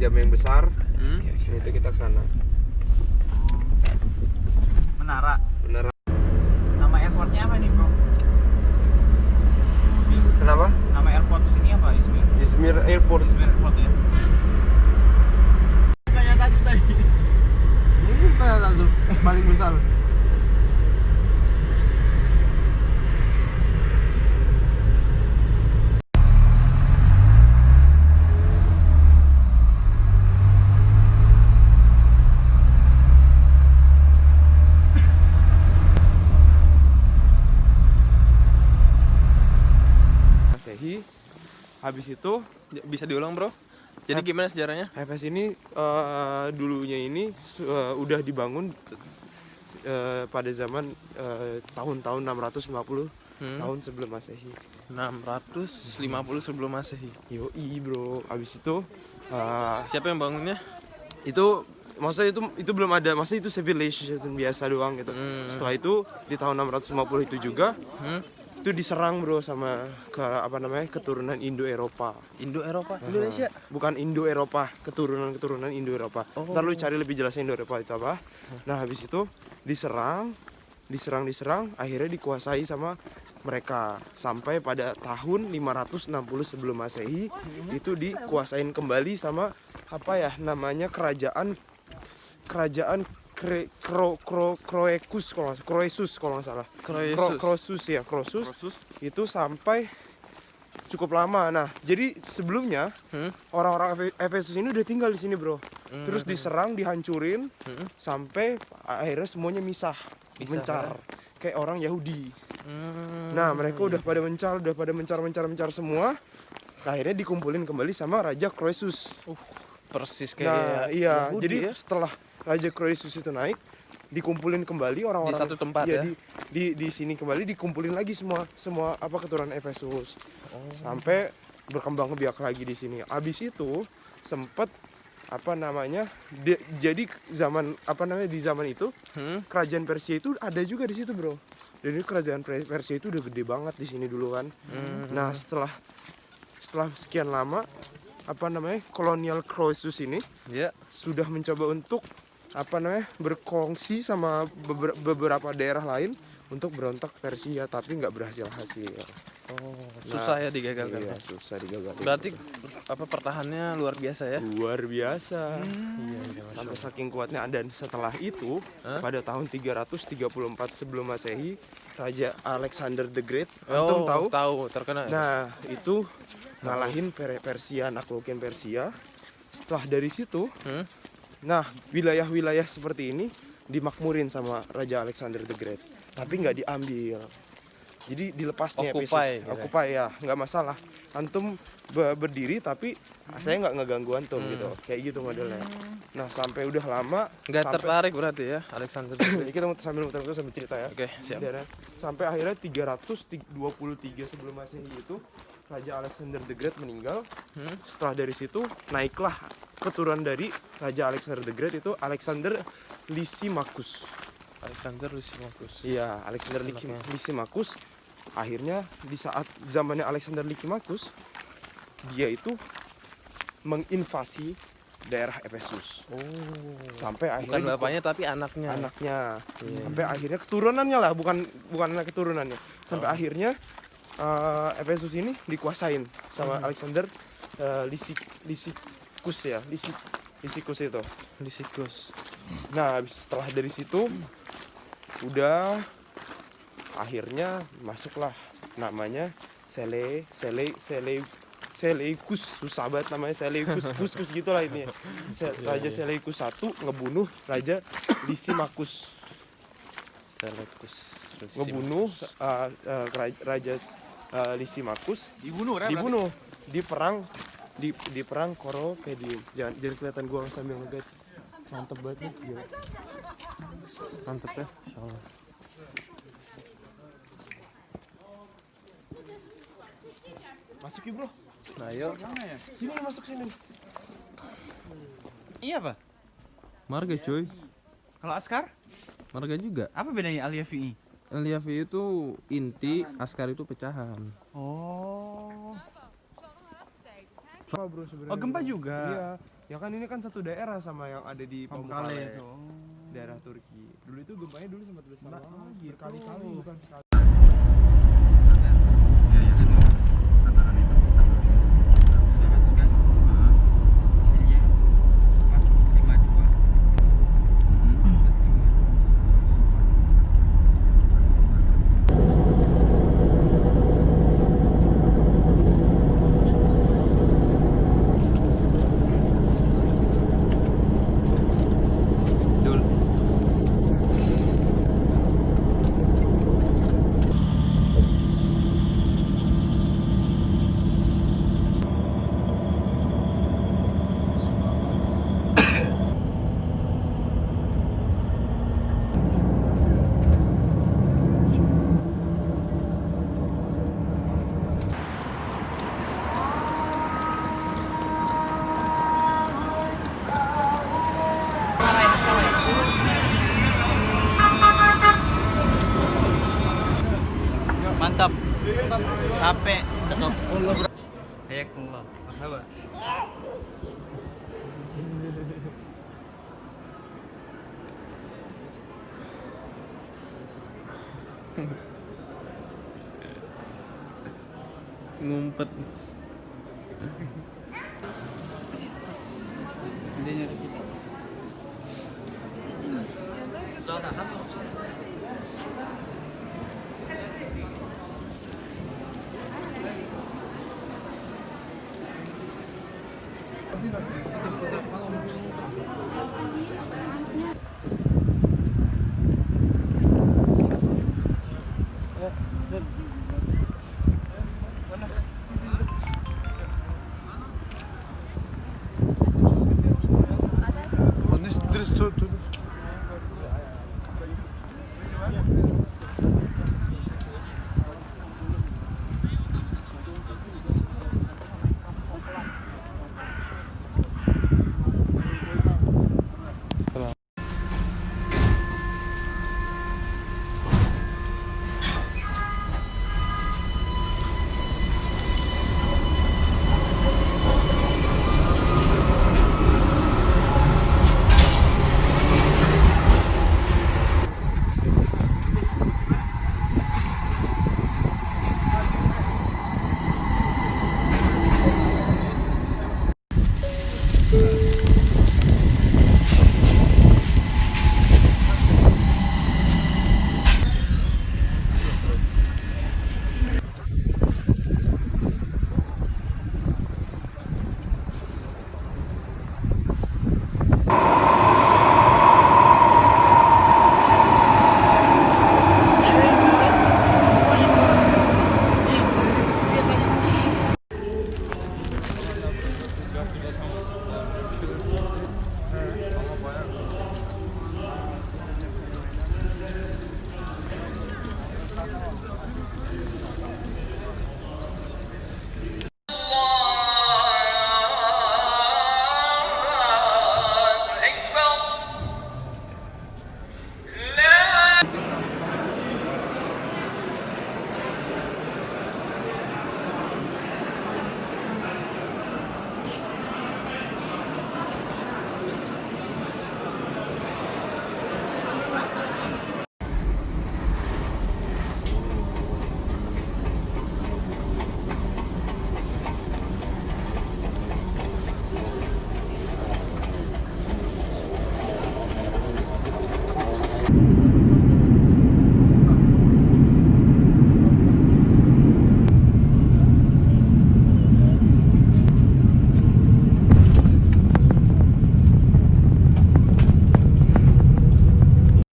jam yang besar. Itu kita ke sana. Menara. Menara. Nama airportnya apa nih, Bro? Kenapa? Nama airport sini apa? Izmir. Izmir Airport. Izmir Airport ya. Kayak tadi. Ini satu paling besar. Masehi. Habis itu Bisa diulang, Bro? Jadi gimana sejarahnya? HFS ini dulunya ini udah dibangun pada zaman tahun-tahun 650 tahun sebelum Masehi. 650 sebelum Masehi. Yoi bro, abis itu Siapa yang bangunnya? itu maksudnya itu belum ada, maksudnya itu civilization biasa doang gitu. Setelah itu di tahun 650 itu juga itu diserang bro sama keturunan Indo-Eropa. Indo-Eropa, Indonesia. Bukan Indo-Eropa, keturunan Indo-Eropa. Ntar lu cari lebih jelasnya Indo-Eropa itu apa. Nah habis itu diserang, akhirnya dikuasai sama mereka sampai pada tahun 560 sebelum Masehi itu dikuasain kembali sama kerajaan Croesus kalau nggak salah. Croesus itu sampai cukup lama. Nah, jadi sebelumnya orang-orang Efesus ini udah tinggal di sini, bro. Terus diserang, dihancurin sampai akhirnya semuanya mencar kayak orang Yahudi. Nah, mereka udah pada mencar semua. Akhirnya dikumpulin kembali sama Raja Croesus. Persis Nah, kayak iya. Yahudi Jadi ya? setelah Raja Croesus itu naik, dikumpulin kembali orang-orang Di satu tempat ya? Di sini kembali dikumpulin lagi semua keturunan Efesus. Sampai berkembang biak lagi di sini. Abis itu sempet jadi zaman di zaman itu kerajaan Persia itu ada juga di situ, bro. Dan ini kerajaan Persia itu udah gede banget di sini dulu kan. Nah, setelah sekian lama kolonial Croesus ini sudah mencoba untuk berkongsi sama beberapa daerah lain untuk berontak Persia, tapi nggak berhasil. Susah ya digagalkan. Iya, susah digagalkan. Berarti pertahanannya luar biasa ya? Luar biasa. Sampai saking kuatnya. Dan setelah itu pada tahun 334 sebelum Masehi, Raja Alexander the Great, antum tahu? Terkenal. Nah, itu ngalahin Persia, naklukin Persia. Setelah dari situ, nah wilayah-wilayah seperti ini dimakmurin sama Raja Alexander the Great, tapi nggak diambil. Jadi dilepas nih Occupy ya, nggak masalah. Antum berdiri tapi saya nggak ngeganggu antum gitu, kayak gitu modelnya. Nah sampai udah lama. Nggak tertarik berarti ya Alexander the Great. Kita sambil muter-muter sambil cerita ya. Oke, siap. Sampai akhirnya 323 sebelum Masehi itu Raja Alexander the Great meninggal. Setelah dari situ naiklah keturunan dari Raja Alexander the Great itu Alexander Lysimachus. Iya, Alexander Lysimachus. Akhirnya di saat zamannya Alexander Lysimachus, dia itu menginvasi daerah Efesus. Sampai akhirnya Bukan bapaknya tapi anaknya. Sampai akhirnya keturunannya lah, bukan anak keturunannya. Sampai akhirnya Efesus ini dikuasain sama Alexander Lysimachus ya. Lysimachus. Nah, setelah dari situ udah akhirnya masuklah namanya Seleucus, susah banget namanya Seleucus, kus gitulah ini. Raja Seleucus I ngebunuh Raja Lysimachus. Ngebunuh Raja Lysimachus, dibunuh di perang Koropedium. Jangan kelihatan gua sambil nge-guide. Mantep banget nih, gila. Mantep ya, insyaallah. Masuk ya, bro. Nah, yuk. Sini masuk sini. Iya, Pak. Marga cuy. Kalau Askar? Marga juga. Apa bedanya Aliafi? Aliafi itu inti, Askar itu pecahan. Oh. Bro, sebenarnya. Oh, gempa juga. Iya. Ya kan ini kan satu daerah sama yang ada di Pamukkale Pamukkale, itu. daerah Turki. Dulu itu gempanya dulu sempat besar banget, gitu. berkali-kali bukan sekali. Mantap. Capek, cakep. Kayak Allah. Marhaba. Ngumpet. Dia nyari kita.